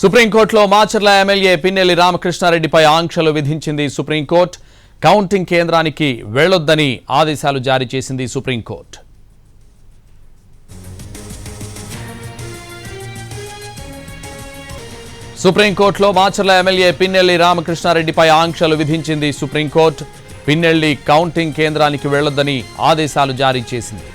సుప్రీంకోర్టులో మాచర్ల ఎమ్మెల్యే పిన్నెల్లి రామకృష్ణారెడ్డిపై ఆంక్షలు విధించింది సుప్రీంకోర్టు. కౌంటింగ్ కేంద్రానికి వెళ్లొద్దని ఆదేశాలు జారీ చేసింది సుప్రీంకోర్టు. సుప్రీంకోర్టులో మాచర్ల ఎమ్మెల్యే పిన్నెల్లి రామకృష్ణారెడ్డిపై ఆంక్షలు విధించింది సుప్రీంకోర్టు. పిన్నెల్లి కౌంటింగ్ కేంద్రానికి వెళ్లొద్దని ఆదేశాలు జారీ చేసింది.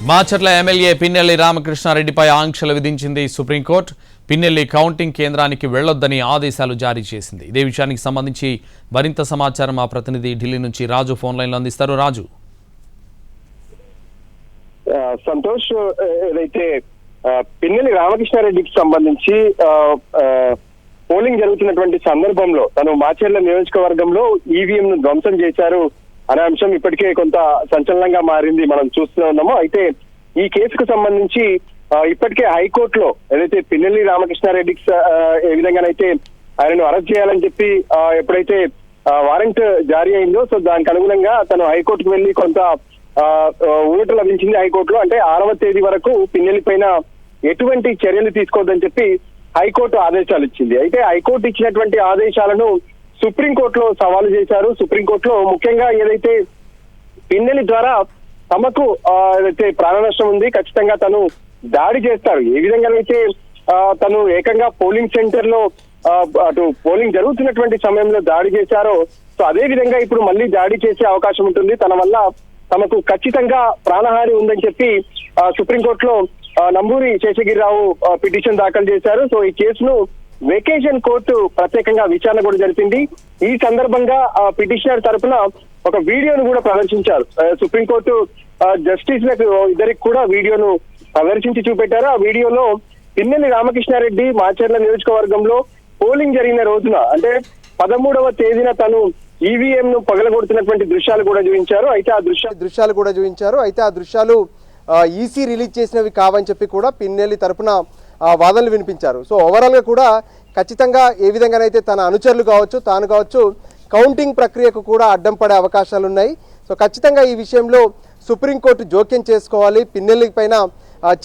మాచర్ల ఎమ్మెల్యే పిన్నెల్లి రామకృష్ణారెడ్డిపై ఆంక్షలు విధించింది సుప్రీంకోర్టు. పిన్నెల్లి కౌంటింగ్ కేంద్రానికి వెళ్లొద్దని ఆదేశాలు జారీ చేసింది. ఇదే విషయానికి సంబంధించి మరింత సమాచారం మా ప్రతినిధి ఢిల్లీ నుంచి రాజు ఫోన్ లైన్ లో అందిస్తారు. రాజు. సంతోష్, ఏదైతే పిన్నెల్లి రామకృష్ణారెడ్డికి సంబంధించి పోలింగ్ జరుగుతున్నటువంటి సందర్భంలో తను మాచర్ల నియోజకవర్గంలో ఈవీఎం ను ధ్వంసం చేశారు అనే అంశం ఇప్పటికే కొంత సంచలనంగా మారింది, మనం చూస్తూనే ఉన్నాము. అయితే ఈ కేసుకు సంబంధించి ఇప్పటికే హైకోర్టులో ఏదైతే పిన్నెల్లి రామకృష్ణారెడ్డికి ఏ విధంగానైతే ఆయనను అరెస్ట్ చేయాలని చెప్పి ఎప్పుడైతే వారెంట్ జారీ అయిందో, సో దానికి అనుగుణంగా తను హైకోర్టుకు వెళ్లి కొంత ఊరట లభించింది హైకోర్టులో. అంటే 6వ తేదీ వరకు పిన్నెల్లి పైన ఎటువంటి చర్యలు తీసుకోవద్దని చెప్పి హైకోర్టు ఆదేశాలు ఇచ్చింది. అయితే హైకోర్టు ఇచ్చినటువంటి ఆదేశాలను సుప్రీంకోర్టులో సవాలు చేశారు. సుప్రీంకోర్టులో ముఖ్యంగా ఏదైతే పిన్నెల్లి ద్వారా తమకు ఏదైతే ప్రాణ నష్టం ఉంది, ఖచ్చితంగా తను దాడి చేస్తారు, ఏ విధంగానైతే తను ఏకంగా పోలింగ్ సెంటర్ లో అటు పోలింగ్ జరుగుతున్నటువంటి సమయంలో దాడి చేశారో, సో అదే విధంగా ఇప్పుడు మళ్ళీ దాడి చేసే అవకాశం ఉంటుంది, తన వల్ల తమకు ఖచ్చితంగా ప్రాణహాని ఉందని చెప్పి సుప్రీంకోర్టులో నంబూరి శేషగిరిరావు పిటిషన్ దాఖలు చేశారు. సో ఈ కేసును వెకేషన్ కోర్టు ప్రత్యేకంగా విచారణ కూడా జరిపింది. ఈ సందర్భంగా పిటిషనర్ తరఫున ఒక వీడియోను కూడా ప్రదర్శించారు. సుప్రీంకోర్టు జస్టిస్లకు ఇద్దరికి కూడా వీడియోను ప్రదర్శించి చూపెట్టారు. ఆ వీడియోలో పిన్నెల్లి రామకృష్ణారెడ్డి మాచర్ల నియోజకవర్గంలో పోలింగ్ జరిగిన రోజున, అంటే 13వ తేదీన తను ఈవీఎం ను పగలగొడుతున్నటువంటి దృశ్యాలు కూడా చూపించారు. అయితే ఆ దృశ్యాలు ఈసీ రిలీజ్ చేసినవి కావని చెప్పి కూడా పిన్నెల్లి తరఫున వాదనలు వినిపించారు. సో ఓవరాల్గా కూడా ఖచ్చితంగా ఏ విధంగానైతే తన అనుచరులు కావచ్చు, తాను కావచ్చు, కౌంటింగ్ ప్రక్రియకు కూడా అడ్డం పడే అవకాశాలు ఉన్నాయి. సో ఖచ్చితంగా ఈ విషయంలో సుప్రీంకోర్టు జోక్యం చేసుకోవాలి, పిన్నెల్లి పైన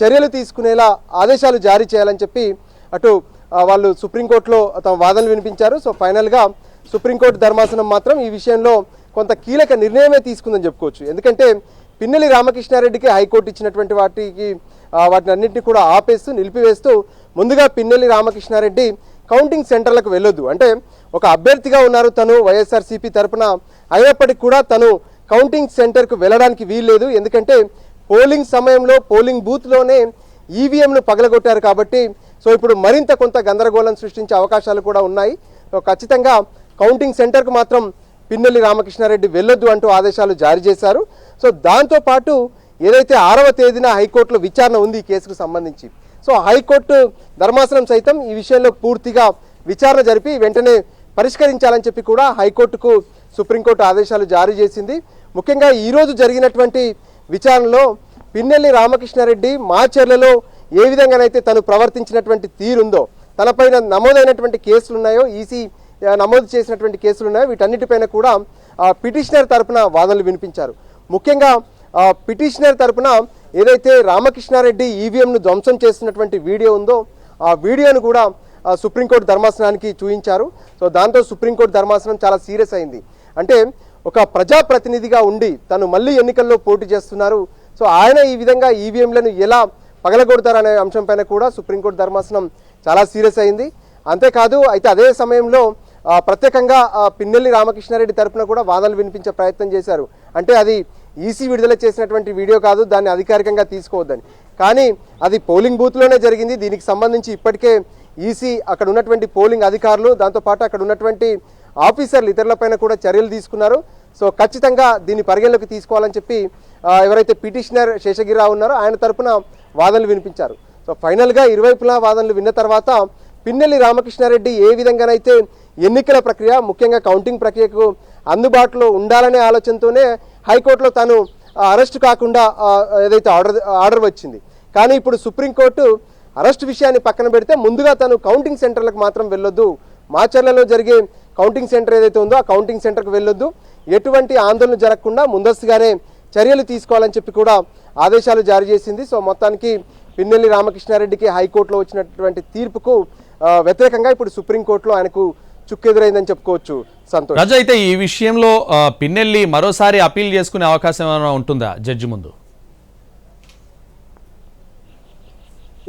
చర్యలు తీసుకునేలా ఆదేశాలు జారీ చేయాలని చెప్పి అటు వాళ్ళు సుప్రీంకోర్టులో తమ వాదనలు వినిపించారు. సో ఫైనల్గా సుప్రీంకోర్టు ధర్మాసనం మాత్రం ఈ విషయంలో కొంత కీలక నిర్ణయమే తీసుకుందని చెప్పుకోవచ్చు. ఎందుకంటే పిన్నెల్లి రామకృష్ణారెడ్డికి హైకోర్టు ఇచ్చినటువంటి వాటిని అన్నింటినీ కూడా ఆపేస్తూ నిలిపివేస్తూ ముందుగా పిన్నెల్లి రామకృష్ణారెడ్డి కౌంటింగ్ సెంటర్లకు వెళ్ళొద్దు, అంటే ఒక అభ్యర్థిగా ఉన్నారు తను వైఎస్ఆర్సీపీ తరఫున, అయినప్పటికీ కూడా తను కౌంటింగ్ సెంటర్కు వెళ్ళడానికి వీల్లేదు, ఎందుకంటే పోలింగ్ సమయంలో పోలింగ్ బూత్లోనే ఈవీఎంను పగలగొట్టారు కాబట్టి. సో ఇప్పుడు మరింత కొంత గందరగోళం సృష్టించే అవకాశాలు కూడా ఉన్నాయి. సో ఖచ్చితంగా కౌంటింగ్ సెంటర్కు మాత్రం పిన్నెల్లి రామకృష్ణారెడ్డి వెళ్ళొద్దు అంటూ ఆదేశాలు జారీ చేశారు. సో దాంతోపాటు ఏదైతే 6వ తేదీన హైకోర్టులో విచారణ ఉంది ఈ కేసుకు సంబంధించి, సో హైకోర్టు ధర్మాసనం సైతం ఈ విషయంలో పూర్తిగా విచారణ జరిపి వెంటనే పరిష్కరించాలని చెప్పి కూడా హైకోర్టుకు సుప్రీంకోర్టు ఆదేశాలు జారీ చేసింది. ముఖ్యంగా ఈరోజు జరిగినటువంటి విచారణలో పిన్నెల్లి రామకృష్ణారెడ్డి మాచర్లలో ఏ విధంగానైతే తను ప్రవర్తించినటువంటి తీరుందో, తనపైన నమోదైనటువంటి కేసులు ఉన్నాయో, ఈసీ నమోదు చేసినటువంటి కేసులు ఉన్నాయో, వీటన్నిటిపైన కూడా పిటిషనర్ తరపున వాదనలు వినిపించారు. ముఖ్యంగా పిటిషనర్ తరపున ఏదైతే రామకృష్ణారెడ్డి ఈవీఎంను ధ్వంసం చేస్తున్నటువంటి వీడియో ఉందో ఆ వీడియోను కూడా సుప్రీంకోర్టు ధర్మాసనానికి చూపించారు. సో దాంతో సుప్రీంకోర్టు ధర్మాసనం చాలా సీరియస్ అయింది. అంటే ఒక ప్రజాప్రతినిధిగా ఉండి తను మళ్ళీ ఎన్నికల్లో పోటీ చేస్తున్నారు, సో ఆయన ఈ విధంగా ఈవీఎంలను ఎలా పగలగొడతారనే అంశం పైన కూడా సుప్రీంకోర్టు ధర్మాసనం చాలా సీరియస్ అయింది. అంతేకాదు, అయితే అదే సమయంలో ప్రత్యేకంగా పిన్నెల్లి రామకృష్ణారెడ్డి తరఫున కూడా వాదనలు వినిపించే ప్రయత్నం చేశారు. అంటే అది ఈసీ విడుదల చేసినటువంటి వీడియో కాదు, దాన్ని అధికారికంగా తీసుకోవద్దని, కానీ అది పోలింగ్ బూత్లోనే జరిగింది. దీనికి సంబంధించి ఇప్పటికే ఈసీ అక్కడ ఉన్నటువంటి పోలింగ్ అధికారులు, దాంతోపాటు అక్కడ ఉన్నటువంటి ఆఫీసర్లు ఇతరులపైన కూడా చర్యలు తీసుకున్నారు. సో ఖచ్చితంగా దీన్ని పరిగణలోకి తీసుకోవాలని చెప్పి ఎవరైతే పిటిషనర్ శేషగిరిరావు ఉన్నారో ఆయన తరఫున వాదనలు వినిపించారు. సో ఫైనల్గా ఇరువైపులా వాదనలు విన్న తర్వాత పిన్నెల్లి రామకృష్ణారెడ్డి ఏ విధంగానైతే ఎన్నికల ప్రక్రియ, ముఖ్యంగా కౌంటింగ్ ప్రక్రియకు అందుబాటులో ఉండాలనే ఆలోచనతోనే హైకోర్టులో తాను అరెస్ట్ కాకుండా ఏదైతే ఆర్డర్ వచ్చింది. కానీ ఇప్పుడు సుప్రీంకోర్టు అరెస్ట్ విషయాన్ని పక్కన పెడితే ముందుగా తను కౌంటింగ్ సెంటర్లకు మాత్రం వెళ్ళొద్దు, మాచర్లలో జరిగే కౌంటింగ్ సెంటర్ ఏదైతే ఉందో ఆ కౌంటింగ్ సెంటర్కు వెళ్ళొద్దు, ఎటువంటి ఆందోళన జరగకుండా ముందస్తుగానే చర్యలు తీసుకోవాలని చెప్పి కూడా ఆదేశాలు జారీ చేసింది. సో మొత్తానికి పిన్నెల్లి రామకృష్ణారెడ్డికి హైకోర్టులో వచ్చినటువంటి తీర్పుకు వ్యతిరేకంగా ఇప్పుడు సుప్రీంకోర్టులో ఆయనకు చుక్కెదురైందని చెప్పుకోవచ్చు సంతోష్. రాజు, అయితే ఈ విషయంలో పిన్నెల్లి మరోసారి అపీల్ చేసుకునే అవకాశం ఏమైనా ఉంటుందా జడ్జి ముందు?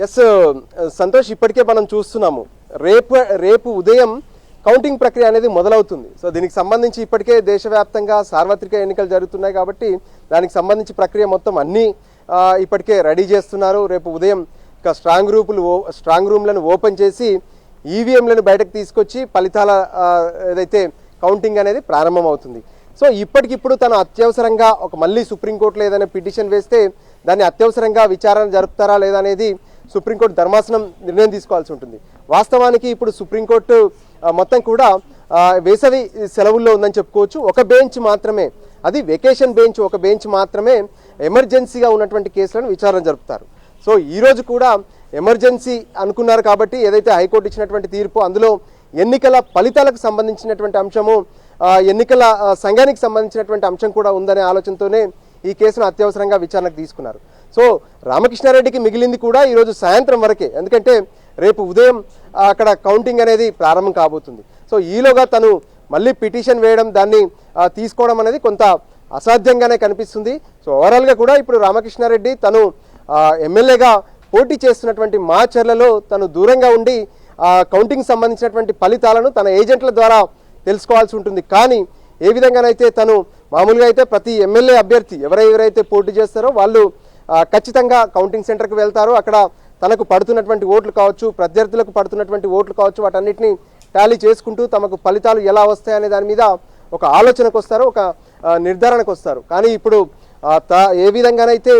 ఎస్ సంతోష్, ఇప్పటికే మనం చూస్తున్నాము రేపు ఉదయం కౌంటింగ్ ప్రక్రియ అనేది మొదలవుతుంది. సో దీనికి సంబంధించి ఇప్పటికే దేశవ్యాప్తంగా సార్వత్రిక ఎన్నికలు జరుగుతున్నాయి కాబట్టి దానికి సంబంధించి ప్రక్రియ మొత్తం అన్నీ ఇప్పటికే రెడీ చేస్తున్నారు. రేపు ఉదయం ఇక స్ట్రాంగ్ రూమ్లను ఓపెన్ చేసి ఈవీఎంలను బయటకు తీసుకొచ్చి ఫలితాల ఏదైతే కౌంటింగ్ అనేది ప్రారంభమవుతుంది. సో ఇప్పటికిప్పుడు తను అత్యవసరంగా మళ్ళీ సుప్రీంకోర్టులో ఏదైనా పిటిషన్ వేస్తే దాన్ని అత్యవసరంగా విచారణ జరుపుతారా లేదా అనేది సుప్రీంకోర్టు ధర్మాసనం నిర్ణయం తీసుకోవాల్సి ఉంటుంది. వాస్తవానికి ఇప్పుడు సుప్రీంకోర్టు మొత్తం కూడా వేసవి సెలవుల్లో ఉందని చెప్పుకోవచ్చు. ఒక బెంచ్ మాత్రమే, అది వెకేషన్ బెంచ్, ఒక బెంచ్ మాత్రమే ఎమర్జెన్సీగా ఉన్నటువంటి కేసులను విచారణ జరుపుతారు. సో ఈరోజు కూడా ఎమర్జెన్సీ అనుకున్నారు కాబట్టి ఏదైతే హైకోర్టు ఇచ్చినటువంటి తీర్పు అందులో ఎన్నికల ఫలితాలకు సంబంధించినటువంటి అంశము, ఎన్నికల సంఘానికి సంబంధించినటువంటి అంశం కూడా ఉందనే ఆలోచనతోనే ఈ కేసును అత్యవసరంగా విచారణకు తీసుకున్నారు. సో రామకృష్ణారెడ్డికి మిగిలింది కూడా ఈరోజు సాయంత్రం వరకే, ఎందుకంటే రేపు ఉదయం అక్కడ కౌంటింగ్ అనేది ప్రారంభం కాబోతుంది. సో ఈలోగా తను మళ్ళీ పిటిషన్ వేయడం, దాన్ని తీసుకోవడం అనేది కొంత అసాధ్యంగానే కనిపిస్తుంది. సో ఓవరాల్గా కూడా ఇప్పుడు రామకృష్ణారెడ్డి తను ఎమ్మెల్యేగా పోటీ చేస్తున్నటువంటి మాచర్లలో తను దూరంగా ఉండి కౌంటింగ్ సంబంధించినటువంటి ఫలితాలను తన ఏజెంట్ల ద్వారా తెలుసుకోవాల్సి ఉంటుంది. కానీ ఏ విధంగానైతే తను మామూలుగా అయితే ప్రతి ఎమ్మెల్యే అభ్యర్థి ఎవరైతే పోటీ చేస్తారో వాళ్ళు ఖచ్చితంగా కౌంటింగ్ సెంటర్కి వెళ్తారు. అక్కడ తనకు పడుతున్నటువంటి ఓట్లు కావచ్చు, ప్రత్యర్థులకు పడుతున్నటువంటి ఓట్లు కావచ్చు, వాటన్నిటిని టాలీ చేసుకుంటూ తమకు ఫలితాలు ఎలా వస్తాయనే దాని మీద ఒక ఆలోచనకు వస్తారు, ఒక నిర్ధారణకు వస్తారు. కానీ ఇప్పుడు ఏ విధంగానైతే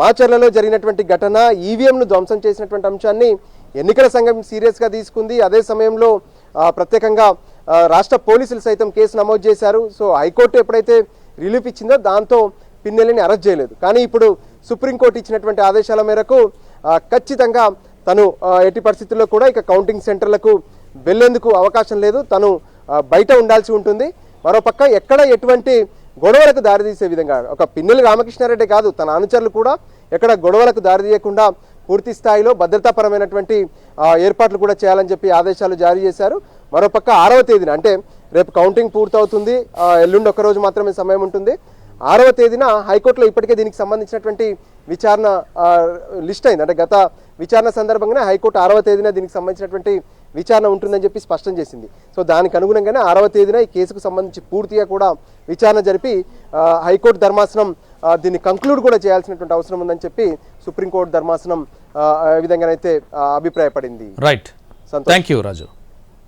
మాచర్లలో జరిగినటువంటి ఘటన, ఈవీఎంను ధ్వంసం చేసినటువంటి అంశాన్ని ఎన్నికల సంఘం సీరియస్గా తీసుకుంది. అదే సమయంలో ప్రత్యేకంగా రాష్ట్ర పోలీసులు సైతం కేసు నమోదు చేశారు. సో హైకోర్టు ఎప్పుడైతే రిలీఫ్ ఇచ్చిందో దాంతో పిన్నెల్లిని అరెస్ట్ చేయలేదు. కానీ ఇప్పుడు సుప్రీంకోర్టు ఇచ్చినటువంటి ఆదేశాల మేరకు ఖచ్చితంగా తను ఎట్టి పరిస్థితుల్లో కూడా ఇక కౌంటింగ్ సెంటర్లకు వెళ్లేందుకు అవకాశం లేదు, తను బయట ఉండాల్సి ఉంటుంది. మరోపక్క ఎక్కడ ఎటువంటి గొడవలకు దారితీసే విధంగా ఒక పిన్నెల్లి రామకృష్ణారెడ్డి కాదు, తన అనుచరులు కూడా ఎక్కడ గొడవలకు దారితీయకుండా పూర్తి స్థాయిలో భద్రతాపరమైనటువంటి ఏర్పాట్లు కూడా చేయాలని చెప్పి ఆదేశాలు జారీ చేశారు. మరోపక్క 6వ తేదీన, అంటే రేపు కౌంటింగ్ పూర్తవుతుంది, ఎల్లుండి ఒక్కరోజు మాత్రమే సమయం ఉంటుంది. 6వ తేదీన హైకోర్టులో ఇప్పటికే దీనికి సంబంధించినటువంటి విచారణ లిస్ట్ అయింది. అంటే గత విచారణ సందర్భంగానే హైకోర్టు 6వ తేదీన దీనికి సంబంధించినటువంటి విచారణ ఉంటుందని చెప్పి స్పష్టం చేసింది. సో దానికి అనుగుణంగానే 6వ తేదీన ఈ కేసుకు సంబంధించి పూర్తిగా కూడా విచారణ జరిపి హైకోర్టు ధర్మాసనం దీన్ని కంక్లూడ్ కూడా చేయాల్సినటువంటి అవసరం ఉందని చెప్పి సుప్రీంకోర్టు ధర్మాసనం ఈ విధంగానైతే అభిప్రాయపడింది. Right, thank you Raju.